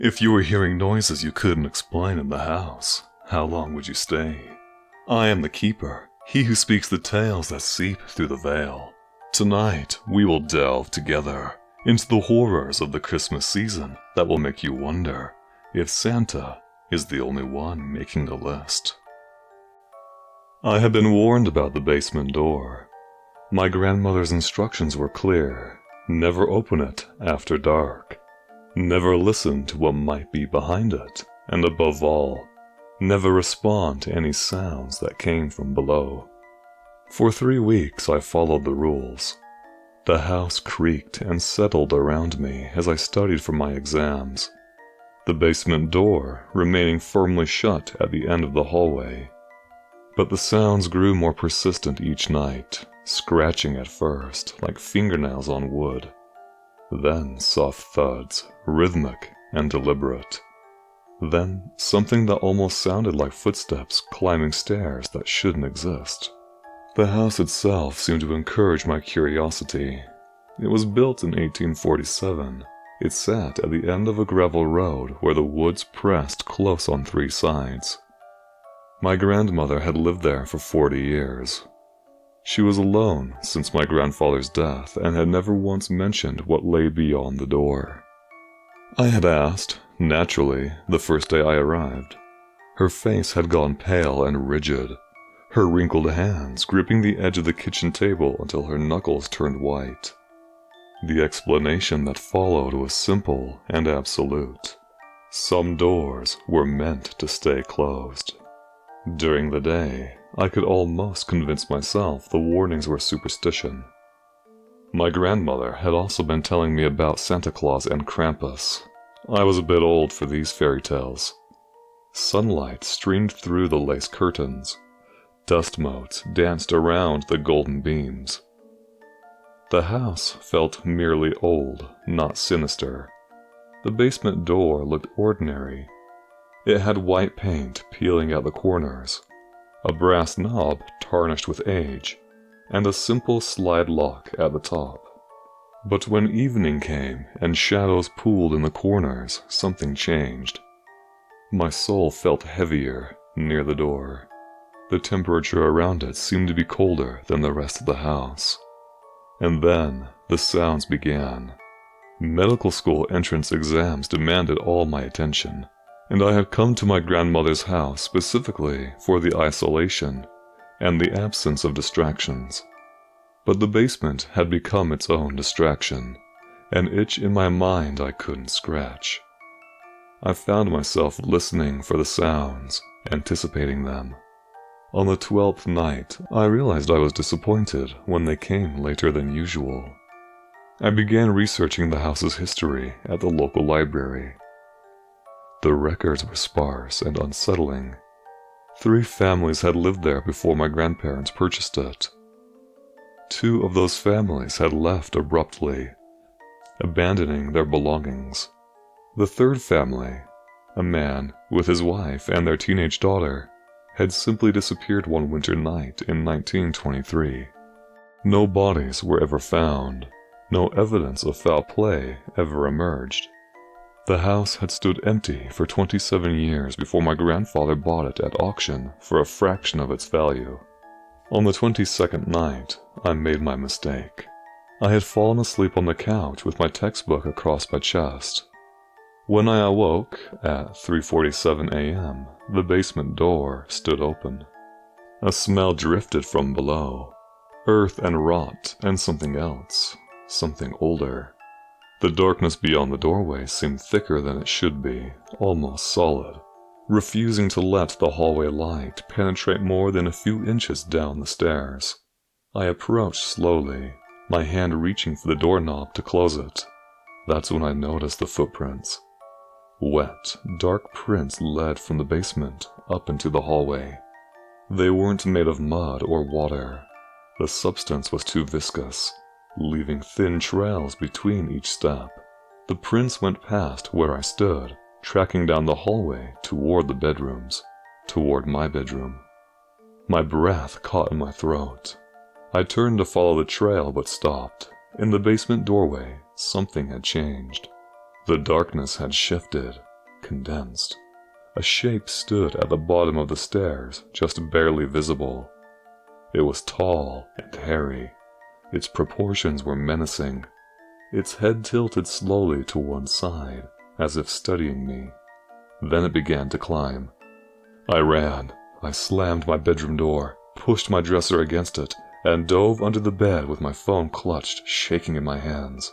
If you were hearing noises you couldn't explain in the house, how long would you stay? I am the keeper, he who speaks the tales that seep through the veil. Tonight, we will delve together into the horrors of the Christmas season that will make you wonder if Santa is the only one making the list. I had been warned about the basement door. My grandmother's instructions were clear. Never open it after dark. Never listen to what might be behind it, and above all, never respond to any sounds that came from below. For 3 weeks I followed the rules. The house creaked and settled around me as I studied for my exams, the basement door remaining firmly shut at the end of the hallway. But the sounds grew more persistent each night, scratching at first, like fingernails on wood. Then soft thuds, rhythmic and deliberate. Then something that almost sounded like footsteps climbing stairs that shouldn't exist. The house itself seemed to encourage my curiosity. It was built in 1847. It sat at the end of a gravel road where the woods pressed close on 3 sides. My grandmother had lived there for 40 years. She was alone since my grandfather's death and had never once mentioned what lay beyond the door. I had asked, naturally, the first day I arrived. Her face had gone pale and rigid, her wrinkled hands gripping the edge of the kitchen table until her knuckles turned white. The explanation that followed was simple and absolute. Some doors were meant to stay closed. During the day, I could almost convince myself the warnings were superstition. My grandmother had also been telling me about Santa Claus and Krampus. I was a bit old for these fairy tales. Sunlight streamed through the lace curtains. Dust motes danced around the golden beams. The house felt merely old, not sinister. The basement door looked ordinary. It had white paint peeling at the corners, a brass knob tarnished with age, and a simple slide lock at the top. But when evening came and shadows pooled in the corners, something changed. My soul felt heavier near the door. The temperature around it seemed to be colder than the rest of the house. And then the sounds began. Medical school entrance exams demanded all my attention, and I had come to my grandmother's house specifically for the isolation and the absence of distractions. But the basement had become its own distraction, an itch in my mind I couldn't scratch. I found myself listening for the sounds, anticipating them. On the 12th night, I realized I was disappointed when they came later than usual. I began researching the house's history at the local library. The records were sparse and unsettling. 3 families had lived there before my grandparents purchased it. 2 of those families had left abruptly, abandoning their belongings. The 3rd family, a man with his wife and their teenage daughter, had simply disappeared one winter night in 1923. No bodies were ever found. No evidence of foul play ever emerged. The house had stood empty for 27 years before my grandfather bought it at auction for a fraction of its value. On the 22nd night, I made my mistake. I had fallen asleep on the couch with my textbook across my chest. When I awoke at 3:47 a.m., the basement door stood open. A smell drifted from below. Earth and rot and something else. Something older. The darkness beyond the doorway seemed thicker than it should be, almost solid, refusing to let the hallway light penetrate more than a few inches down the stairs. I approached slowly, my hand reaching for the doorknob to close it. That's when I noticed the footprints. Wet, dark prints led from the basement up into the hallway. They weren't made of mud or water. The substance was too viscous, leaving thin trails between each step. The prints went past where I stood, tracking down the hallway toward the bedrooms, toward my bedroom. My breath caught in my throat. I turned to follow the trail but stopped. In the basement doorway, something had changed. The darkness had shifted. condensed. A shape stood at the bottom of the stairs, just barely visible. It was tall and hairy. Its proportions were menacing. Its head tilted slowly to one side, as if studying me. Then it began to climb. I ran. I slammed my bedroom door, pushed my dresser against it, and dove under the bed with my phone clutched, shaking in my hands.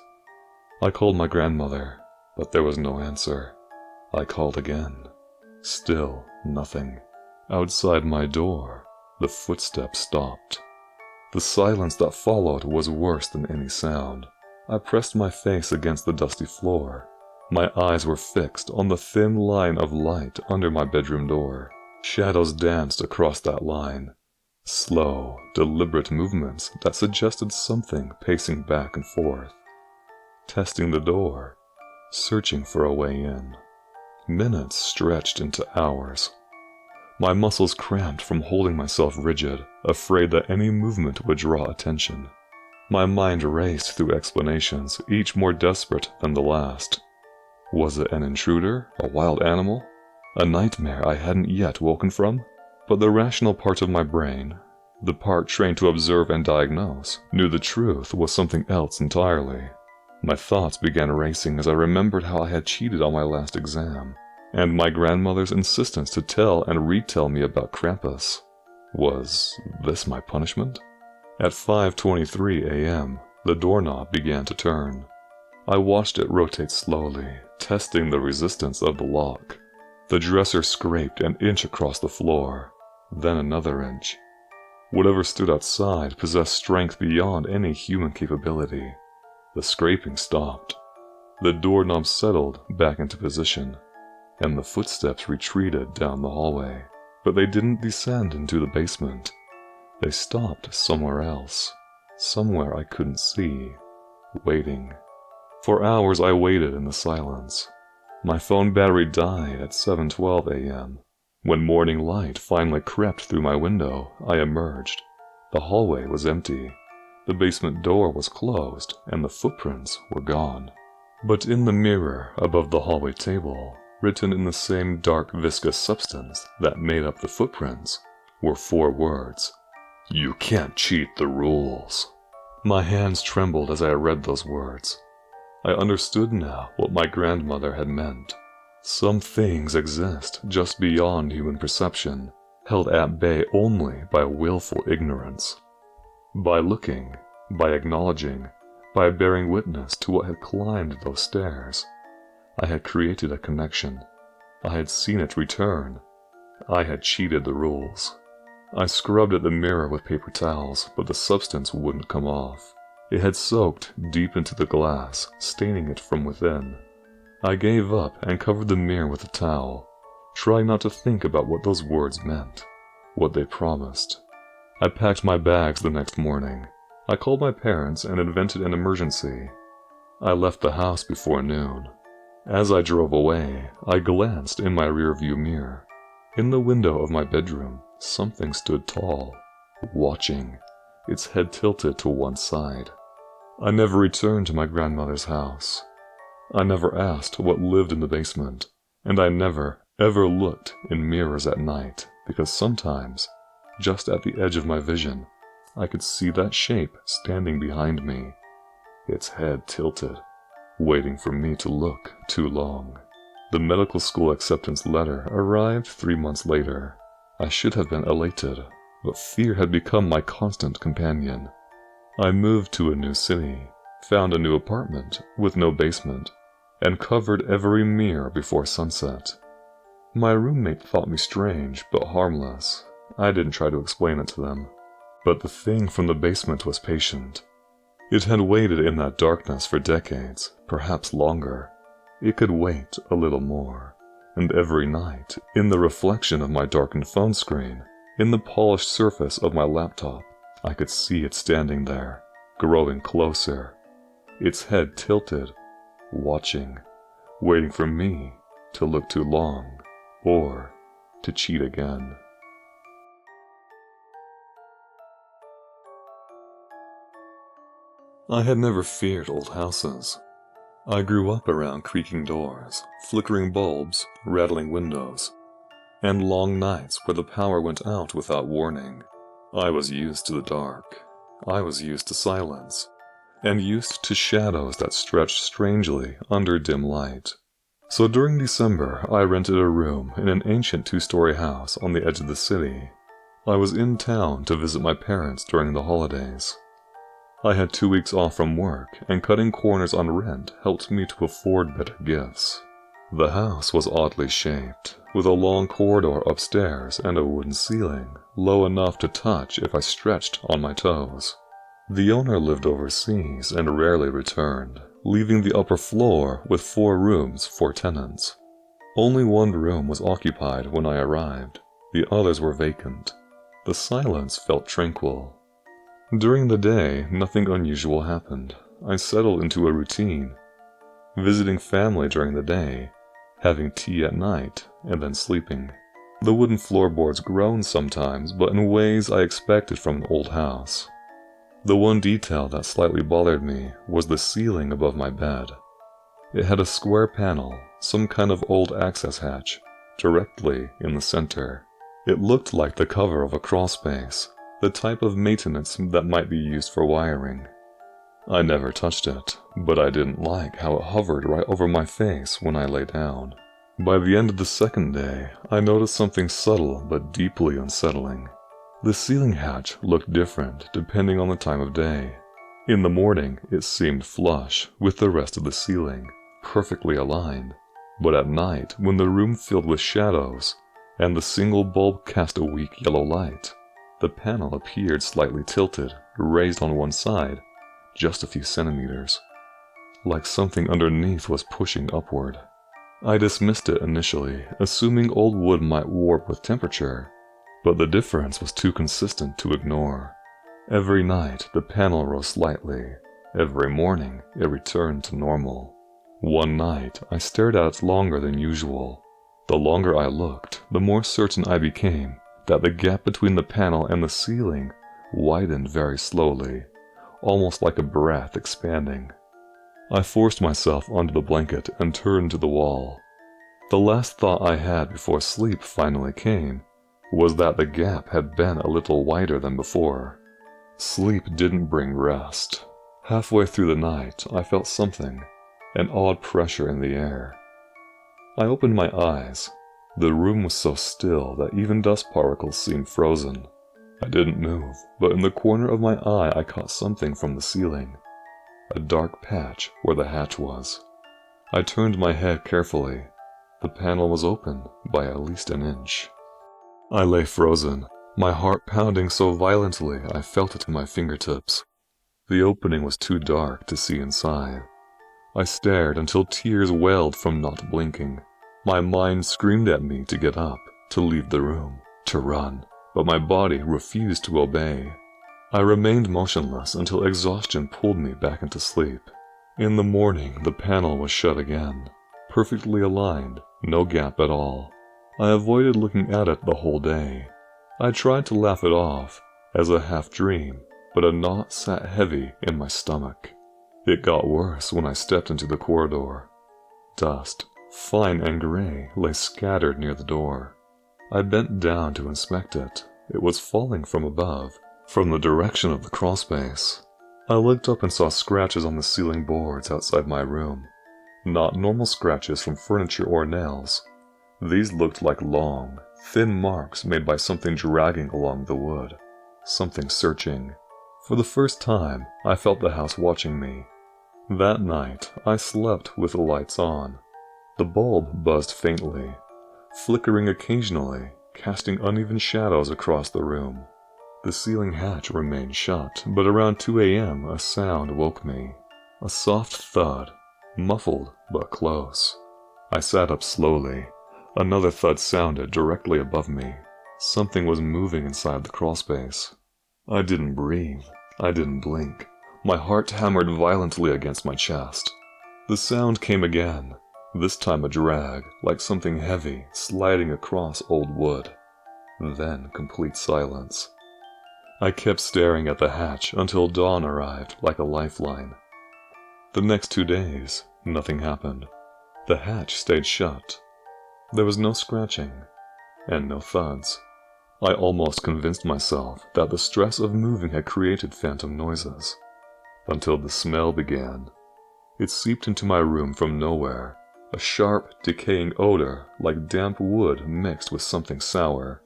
I called my grandmother, but there was no answer. I called again. Still nothing. Outside my door, the footsteps stopped. The silence that followed was worse than any sound. I pressed my face against the dusty floor. My eyes were fixed on the thin line of light under my bedroom door. Shadows danced across that line. Slow, deliberate movements that suggested something pacing back and forth. Testing the door, searching for a way in. Minutes stretched into hours. My muscles cramped from holding myself rigid, afraid that any movement would draw attention. My mind raced through explanations, each more desperate than the last. Was it an intruder, a wild animal, a nightmare I hadn't yet woken from? But the rational part of my brain, the part trained to observe and diagnose, knew the truth was something else entirely. My thoughts began racing as I remembered how I had cheated on my last exam, and my grandmother's insistence to tell and retell me about Krampus. Was this my punishment? At 5:23 a.m., the doorknob began to turn. I watched it rotate slowly, testing the resistance of the lock. The dresser scraped an inch across the floor, then another inch. Whatever stood outside possessed strength beyond any human capability. The scraping stopped. The doorknob settled back into position, and the footsteps retreated down the hallway. But they didn't descend into the basement. They stopped somewhere else, somewhere I couldn't see, waiting. For hours I waited in the silence. My phone battery died at 7:12 a.m. When morning light finally crept through my window, I emerged. The hallway was empty. The basement door was closed, and the footprints were gone. But in the mirror above the hallway table, written in the same dark viscous substance that made up the footprints, were 4 words. "You can't cheat the rules." My hands trembled as I read those words. I understood now what my grandmother had meant. Some things exist just beyond human perception, held at bay only by willful ignorance. By looking, by acknowledging, by bearing witness to what had climbed those stairs, I had created a connection. I had seen it return. I had cheated the rules. I scrubbed at the mirror with paper towels, but the substance wouldn't come off. It had soaked deep into the glass, staining it from within. I gave up and covered the mirror with a towel, trying not to think about what those words meant, what they promised. I packed my bags the next morning. I called my parents and invented an emergency. I left the house before noon. As I drove away, I glanced in my rearview mirror. In the window of my bedroom, something stood tall, watching, its head tilted to one side. I never returned to my grandmother's house. I never asked what lived in the basement, and I never, ever looked in mirrors at night, because sometimes, just at the edge of my vision, I could see that shape standing behind me, its head tilted, waiting for me to look too long. The medical school acceptance letter arrived 3 months later. I should have been elated, but fear had become my constant companion. I moved to a new city, found a new apartment with no basement, and covered every mirror before sunset. My roommate thought me strange but harmless. I didn't try to explain it to them. But the thing from the basement was patient. It had waited in that darkness for decades, perhaps longer. It could wait a little more. And every night, in the reflection of my darkened phone screen, in the polished surface of my laptop, I could see it standing there, growing closer, its head tilted, watching, waiting for me to look too long, or to cheat again. I had never feared old houses. I grew up around creaking doors, flickering bulbs, rattling windows, and long nights where the power went out without warning. I was used to the dark. I was used to silence, and used to shadows that stretched strangely under dim light. So during December, I rented a room in an ancient two-story house on the edge of the city. I was in town to visit my parents during the holidays. I had 2 weeks off from work, and cutting corners on rent helped me to afford better gifts. The house was oddly shaped, with a long corridor upstairs and a wooden ceiling, low enough to touch if I stretched on my toes. The owner lived overseas and rarely returned, leaving the upper floor with 4 rooms for tenants. Only one room was occupied when I arrived. The others were vacant. The silence felt tranquil. During the day, nothing unusual happened. I settled into a routine, visiting family during the day, having tea at night, and then sleeping. The wooden floorboards groaned sometimes, but in ways I expected from an old house. The one detail that slightly bothered me was the ceiling above my bed. It had a square panel, some kind of old access hatch, directly in the center. It looked like the cover of a crawlspace, the type of maintenance that might be used for wiring. I never touched it, but I didn't like how it hovered right over my face when I lay down. By the end of the second day, I noticed something subtle but deeply unsettling. The ceiling hatch looked different depending on the time of day. In the morning, it seemed flush with the rest of the ceiling, perfectly aligned. But at night, when the room filled with shadows, and the single bulb cast a weak yellow light, the panel appeared slightly tilted, raised on one side, just a few centimeters, like something underneath was pushing upward. I dismissed it initially, assuming old wood might warp with temperature, but the difference was too consistent to ignore. Every night, the panel rose slightly. Every morning, it returned to normal. One night, I stared at it longer than usual. The longer I looked, the more certain I became that the gap between the panel and the ceiling widened very slowly, almost like a breath expanding. I forced myself onto the blanket and turned to the wall. The last thought I had before sleep finally came was that the gap had been a little wider than before. Sleep didn't bring rest. Halfway through the night, I felt something, an odd pressure in the air. I opened my eyes. The room was so still that even dust particles seemed frozen. I didn't move, but in the corner of my eye I caught something from the ceiling, a dark patch where the hatch was. I turned my head carefully. The panel was open by at least an inch. I lay frozen, my heart pounding so violently I felt it in my fingertips. The opening was too dark to see inside. I stared until tears welled from not blinking. My mind screamed at me to get up, to leave the room, to run, but my body refused to obey. I remained motionless until exhaustion pulled me back into sleep. In the morning, the panel was shut again, perfectly aligned, no gap at all. I avoided looking at it the whole day. I tried to laugh it off as a half-dream, but a knot sat heavy in my stomach. It got worse when I stepped into the corridor. Dust, fine and gray, lay scattered near the door. I bent down to inspect it. It was falling from above, from the direction of the crawlspace. I looked up and saw scratches on the ceiling boards outside my room. Not normal scratches from furniture or nails. These looked like long, thin marks made by something dragging along the wood, something searching. For the first time, I felt the house watching me. That night, I slept with the lights on. The bulb buzzed faintly, flickering occasionally, casting uneven shadows across the room. The ceiling hatch remained shut, but around 2 a.m. a sound woke me. A soft thud, muffled but close. I sat up slowly. Another thud sounded directly above me. Something was moving inside the crawlspace. I didn't breathe. I didn't blink. My heart hammered violently against my chest. The sound came again, this time a drag, like something heavy sliding across old wood. Then complete silence. I kept staring at the hatch until dawn arrived like a lifeline. The next 2 days, Nothing happened. The hatch stayed shut. There was no scratching, and no thuds. I almost convinced myself that the stress of moving had created phantom noises, until the smell began. It seeped into my room from nowhere, a sharp, decaying odor like damp wood mixed with something sour.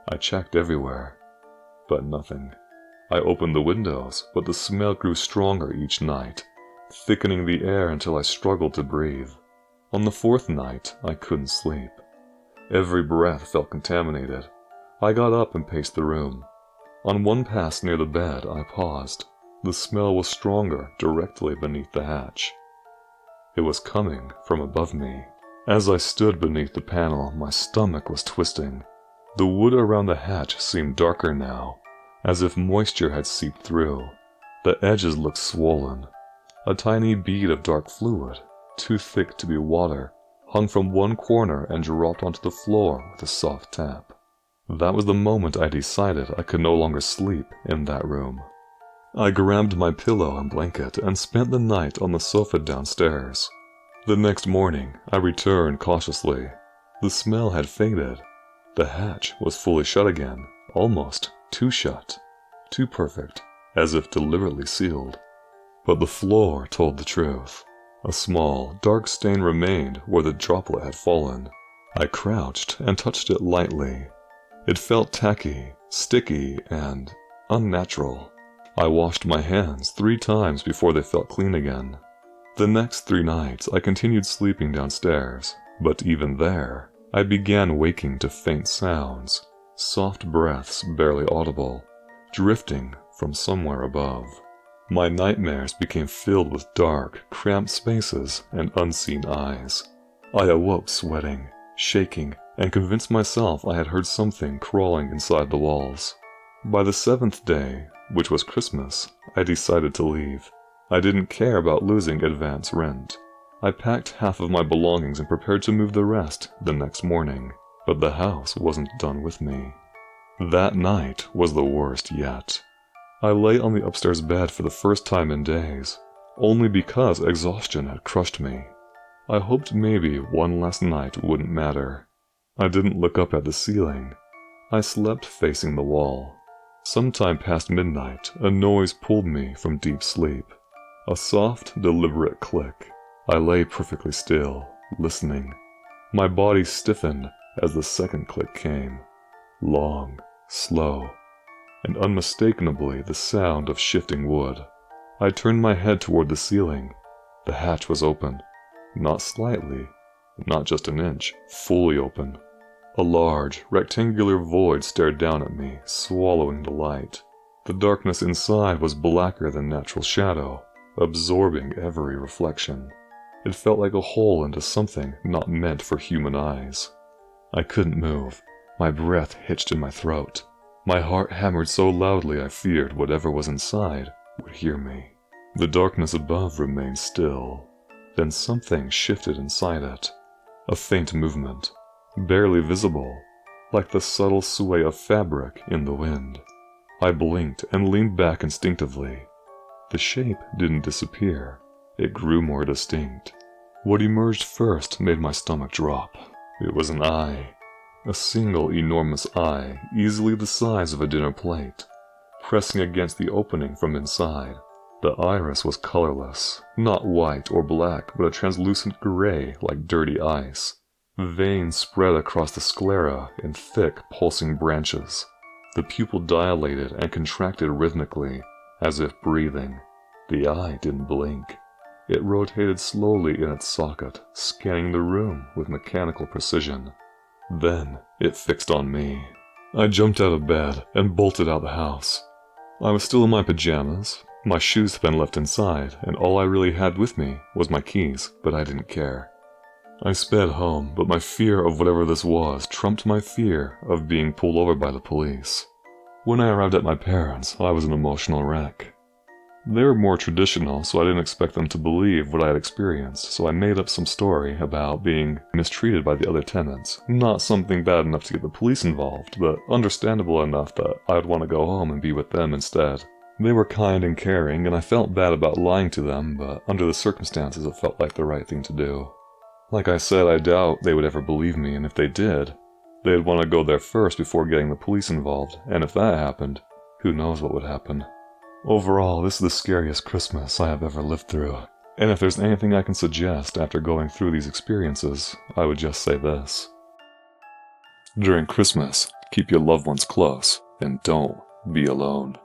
I checked everywhere, but nothing. I opened the windows, but the smell grew stronger each night, thickening the air until I struggled to breathe. On the fourth night, I couldn't sleep. Every breath felt contaminated. I got up and paced the room. On one pass near the bed, I paused. The smell was stronger directly beneath the hatch. It was coming from above me. As I stood beneath the panel, my stomach was twisting. The wood around the hatch seemed darker now, as if moisture had seeped through. The edges looked swollen. A tiny bead of dark fluid, too thick to be water, hung from one corner and dropped onto the floor with a soft tap. That was the moment I decided I could no longer sleep in that room. I grabbed my pillow and blanket and spent the night on the sofa downstairs. The next morning, I returned cautiously. The smell had faded. The hatch was fully shut again, almost too shut, too perfect, as if deliberately sealed. But the floor told the truth. A small, dark stain remained where the droplet had fallen. I crouched and touched it lightly. It felt tacky, sticky, and unnatural. I washed my hands 3 times before they felt clean again. The next 3 nights I continued sleeping downstairs, but even there, I began waking to faint sounds, soft breaths barely audible, drifting from somewhere above. My nightmares became filled with dark, cramped spaces and unseen eyes. I awoke sweating, shaking, and convinced myself I had heard something crawling inside the walls. By the 7th day, which was Christmas, I decided to leave. I didn't care about losing advance rent. I packed half of my belongings and prepared to move the rest the next morning, but the house wasn't done with me. That night was the worst yet. I lay on the upstairs bed for the first time in days, only because exhaustion had crushed me. I hoped maybe one last night wouldn't matter. I didn't look up at the ceiling. I slept facing the wall. Sometime past midnight, a noise pulled me from deep sleep. A soft, deliberate click. I lay perfectly still, listening. My body stiffened as the second click came. Long, slow, and unmistakably the sound of shifting wood. I turned my head toward the ceiling. The hatch was open. Not slightly, not just an inch, fully open. A large, rectangular void stared down at me, swallowing the light. The darkness inside was blacker than natural shadow, absorbing every reflection. It felt like a hole into something not meant for human eyes. I couldn't move. My breath hitched in my throat. My heart hammered so loudly I feared whatever was inside would hear me. The darkness above remained still. Then something shifted inside it. A faint movement, barely visible, like the subtle sway of fabric in the wind. I blinked and leaned back instinctively. The shape didn't disappear. It grew more distinct. What emerged first made my stomach drop. It was an eye. A single enormous eye, easily the size of a dinner plate, pressing against the opening from inside. The iris was colorless, not white or black, but a translucent gray like dirty ice. Veins spread across the sclera in thick, pulsing branches. The pupil dilated and contracted rhythmically, as if breathing. The eye didn't blink. It rotated slowly in its socket, scanning the room with mechanical precision. Then it fixed on me. I jumped out of bed and bolted out the house. I was still in my pajamas. My shoes had been left inside, and all I really had with me was my keys, but I didn't care. I sped home, but my fear of whatever this was trumped my fear of being pulled over by the police. When I arrived at my parents', I was an emotional wreck. They were more traditional, so I didn't expect them to believe what I had experienced, so I made up some story about being mistreated by the other tenants. Not something bad enough to get the police involved, but understandable enough that I would want to go home and be with them instead. They were kind and caring, and I felt bad about lying to them, but under the circumstances it felt like the right thing to do. Like I said, I doubt they would ever believe me, and if they did, they'd want to go there first before getting the police involved, and if that happened, who knows what would happen. Overall, this is the scariest Christmas I have ever lived through, and if there's anything I can suggest after going through these experiences, I would just say this. During Christmas, keep your loved ones close, and don't be alone.